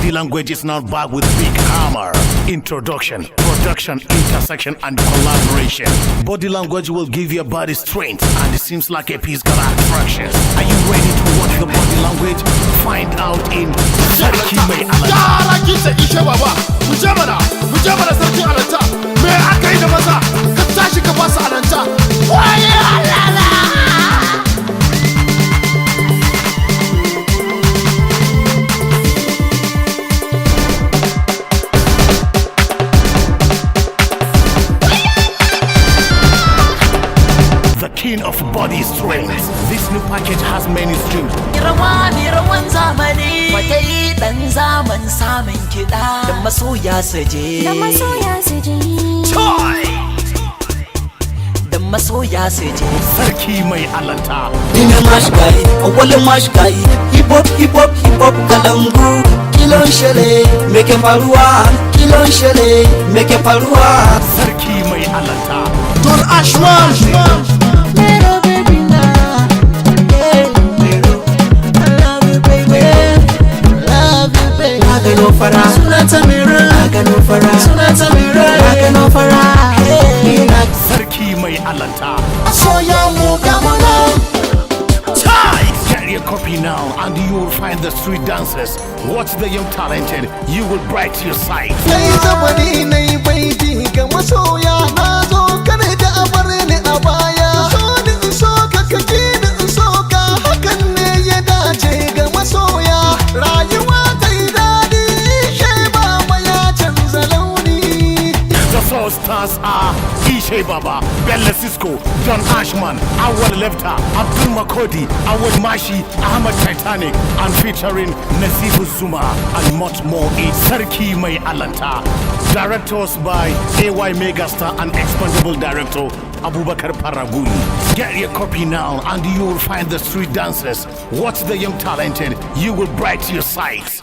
Body language is now back with big hammer. Introduction, production, intersection, and collaboration. Body language will give your body strength, and it seems like a piece got attractions. Are you ready to watch the body language? Find out in Sarki mai alanta. Sarki ta Ishebaba, mu je mana sarki alanta. Me aka yi da maza? Ka tashi ka basu alanta. Waye alala! King of body strength. This new package has many streams. Rawan zamani matai dan zaman samun kiɗa da masoya saje. Da masoya saje. Sarki mai alanta. Ina mash guy, awalin mash guy. Hip hop kalangu. Kilon shele, meke faruwa. Kilon shele, meke faruwa. Sarki mai alanta. Don Ashman. Sarki mai alanta. Soya mu gamana. Get your copy now and you will find the street dancers. Watch the young talented, you will bright your sight. Sai zamani nai baiti ga masoya na zo kare da abare ne a baya. So ni in so ka kaji ni in so ka hakan ne ya dace ga masoya. Rayuwa ta yi daɗi Ishebaba ya canza launi. The soul stars are Ishebaba, Bella Cisco, John Ashman, Awal Lefta, Abdul Makodi, Awal Mashi, Ahmad Titanic, and featuring Nazifu Zuma and much more in Sarki mai alanta. Directors by AY Megastar and expendable director Abubakar Paraguli. Get your copy now and you will find the street dancers. Watch the young talented, you will bright your sight.